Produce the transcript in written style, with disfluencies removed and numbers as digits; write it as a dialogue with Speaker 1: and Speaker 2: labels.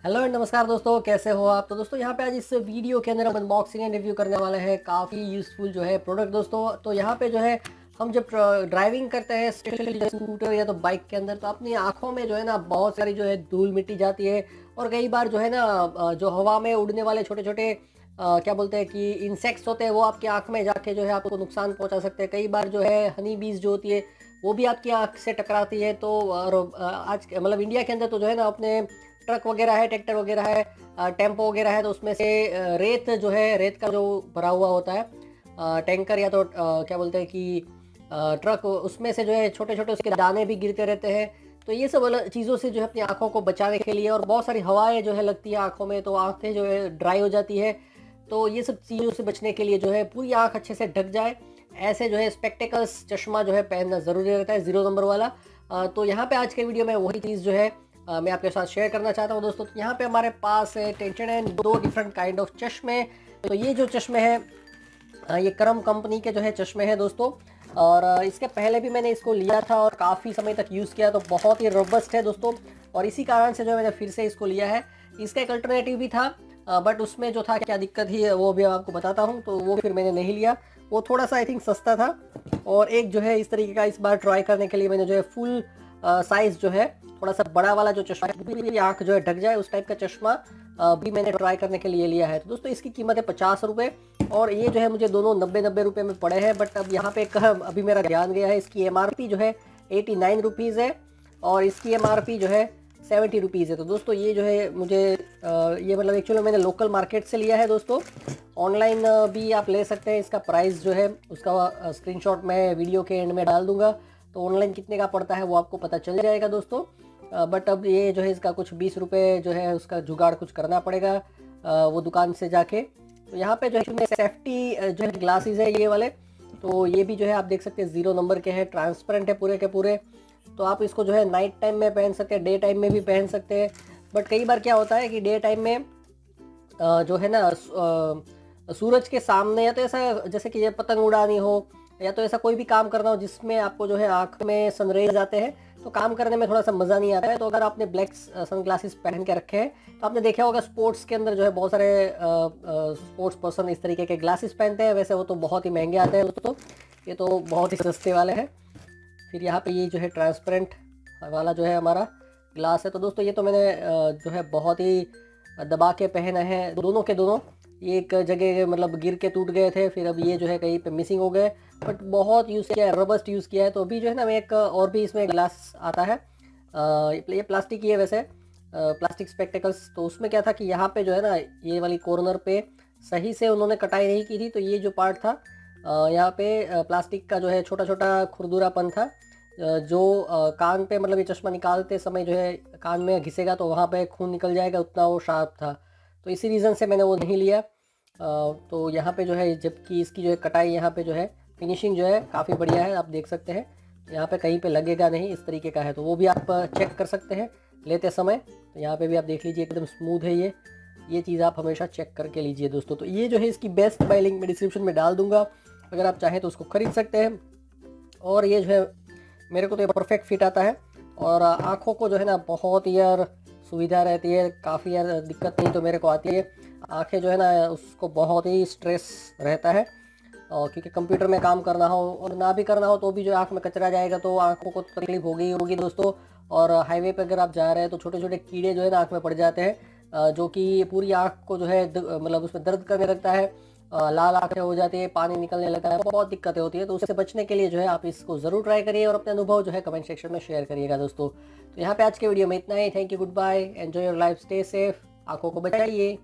Speaker 1: Hello and नमस्कार दोस्तों, कैसे हो आप। तो दोस्तों यहाँ पे आज इस वीडियो के अंदर हम अनबॉक्सिंग एंड रिव्यू करने वाले हैं काफ़ी यूज़फुल जो है प्रोडक्ट दोस्तों। तो यहाँ पे जो है हम जब ड्राइविंग करते हैं स्पेशली स्कूटर या तो बाइक के अंदर, तो अपनी आंखों में जो है ना बहुत सारी जो है धूल मिट्टी जाती है। और कई बार जो है ना जो हवा में उड़ने वाले छोटे छोटे क्या बोलते हैं कि इंसेक्ट्स होते हैं, वो आपकी आंख में जाके जो है आपको नुकसान पहुंचा सकते हैं। कई बार जो है हनी बीज जो होती है वो भी आपकी आंख से टकराती है। तो और आज मतलब इंडिया के अंदर तो जो है ना अपने ट्रक वगैरह है, ट्रैक्टर वगैरह है, टेम्पो वगैरह है, तो उसमें से रेत जो है, रेत का जो भरा हुआ होता है टैंकर या तो क्या बोलते हैं कि ट्रक, उसमें से जो है छोटे छोटे उसके दाने भी गिरते रहते हैं। तो ये सब चीज़ों से जो है अपनी आंखों को बचाने के लिए, और बहुत सारी हवाएं जो है लगती है आंखों में, तो आंखें जो है ड्राई हो जाती है। तो ये सब चीज़ों से बचने के लिए जो है पूरी आंख अच्छे से ढक जाए, ऐसे जो है स्पेक्टिकल्स चश्मा जो है पहनना ज़रूरी रहता है, 0 नंबर वाला। तो यहाँ पे आज के वीडियो में वही चीज़ जो है मैं आपके साथ शेयर करना चाहता हूँ दोस्तों। तो यहाँ पे हमारे पास है tension and 2 different kind of चश्मे। तो ये जो चश्मे हैं ये करम कंपनी के जो है चश्मे हैं दोस्तों। और इसके पहले भी मैंने इसको लिया था और काफ़ी समय तक यूज़ किया, तो बहुत ही रोबस्ट है दोस्तों। और इसी कारण से जो है मैंने फिर से इसको लिया है। इसका एक अल्टरनेटिव भी था बट उसमें जो था क्या दिक्कत थी वो भी आपको बताता हूँ। तो वो फिर मैंने नहीं लिया, वो थोड़ा सा आई थिंक सस्ता था। और एक जो है इस तरीके का इस बार ट्राई करने के लिए मैंने जो है फुल साइज़ जो है थोड़ा सा बड़ा वाला जो चश्मा है, पूरी आँख जो है ढक जाए उस टाइप का चश्मा भी मैंने ट्राई करने के लिए लिया है। तो दोस्तों इसकी कीमत है 50 रुपये, और ये जो है मुझे दोनों 90 रुपये में पड़े हैं। बट अब यहाँ पे अभी मेरा ध्यान गया है, इसकी MRP जो है 89 रुपीज़ है और इसकी MRP जो है 70 रुपीज़ है। तो दोस्तों ये जो है मुझे ये मतलब एक्चुअली मैंने लोकल मार्केट से लिया है दोस्तों। ऑनलाइन भी आप ले सकते हैं, इसका प्राइस जो है उसका स्क्रीनशॉट मैं वीडियो के एंड में डाल दूंगा। तो ऑनलाइन कितने का पड़ता है वो आपको पता चल जाएगा दोस्तों। बट अब ये जो है इसका कुछ 20 रुपये जो है उसका जुगाड़ कुछ करना पड़ेगा वो दुकान से जाके। तो यहाँ पे जो है इसमें सेफ्टी जो है ग्लासेस है ये वाले, तो ये भी जो है आप देख सकते हैं 0 नंबर के हैं, ट्रांसपेरेंट है पूरे के पूरे। तो आप इसको जो है नाइट टाइम में पहन सकते हैं, डे टाइम में भी पहन सकते हैं। बट कई बार क्या होता है कि डे टाइम में जो है ना सूरज के सामने, या तो ऐसा जैसे कि ये पतंग उड़ानी हो या तो ऐसा कोई भी काम करना हो जिसमें आपको जो है आँख में सनरेज आते हैं, तो काम करने में थोड़ा सा मज़ा नहीं आता है। तो अगर आपने ब्लैक सनग्लासेस पहन के रखे हैं तो आपने देखा होगा स्पोर्ट्स के अंदर जो है बहुत सारे स्पोर्ट्स पर्सन इस तरीके के ग्लासेस पहनते हैं। वैसे वो तो बहुत ही महंगे आते हैं दोस्तों, ये तो बहुत ही सस्ते वाले हैं। फिर यहाँ पे ये जो है ट्रांसपेरेंट वाला जो है हमारा ग्लास है। तो दोस्तों ये तो मैंने जो है बहुत ही दबा के पहना है दोनों के दोनों। ये एक जगह मतलब गिर के टूट गए थे, फिर अब ये जो है कहीं पे मिसिंग हो गए। बट बहुत यूज़ किया है, रोबस्ट यूज़ किया है। तो अभी जो है ना मैं एक और भी इसमें ग्लास आता है, ये प्लास्टिक की है वैसे, प्लास्टिक स्पेक्टिकल्स। तो उसमें क्या था कि यहाँ पे जो है ना ये वाली कॉर्नर पे सही से उन्होंने कटाई नहीं की थी, तो ये जो पार्ट था यहाँ पे प्लास्टिक का जो है छोटा छोटा खुरदुरापन था जो कान पे मतलब ये चश्मा निकालते समय जो है कान में घिसेगा तो वहाँ पे खून निकल जाएगा, उतना वो शार्प था। तो इसी रीज़न से मैंने वो नहीं लिया। तो यहाँ पे जो है जबकि इसकी जो है कटाई यहाँ पे जो है फिनिशिंग जो है काफ़ी बढ़िया है, आप देख सकते हैं यहाँ पे कहीं पे लगेगा नहीं, इस तरीके का है। तो वो भी आप चेक कर सकते हैं लेते समय। तो यहाँ पे भी आप देख लीजिए एकदम स्मूथ है ये चीज़ आप हमेशा चेक करके लीजिए दोस्तों। तो ये जो है इसकी बेस्ट बाय लिंक मैं डिस्क्रिप्शन में डाल दूँगा, अगर आप चाहें तो उसको ख़रीद सकते हैं। और ये जो है मेरे को तो ये परफेक्ट फिट आता है, और आँखों को जो है ना बहुत ही यार सुविधा रहती है, काफ़ी यार दिक्कत नहीं तो मेरे को आती है। आंखें जो है ना उसको बहुत ही स्ट्रेस रहता है, और क्योंकि कंप्यूटर में काम करना हो और ना भी करना हो तो भी जो आंख में कचरा जाएगा तो आंखों को तकलीफ होगी होगी दोस्तों। और हाईवे पे अगर आप जा रहे हैं तो छोटे छोटे कीड़े जो है ना आँख में पड़ जाते हैं, जो कि पूरी आँख को जो है मतलब उसमें दर्द करने लगता है, लाल आंखें हो जाती है, पानी निकलने लगता है, बहुत दिक्कतें होती है। तो उससे बचने के लिए जो है आप इसको ज़रूर ट्राई करिए और अपने अनुभव जो है कमेंट सेक्शन में शेयर करिएगा दोस्तों। तो यहाँ पे आज के वीडियो में इतना ही। Thank you, goodbye, enjoy your life, stay safe, आंखों को बचाइए।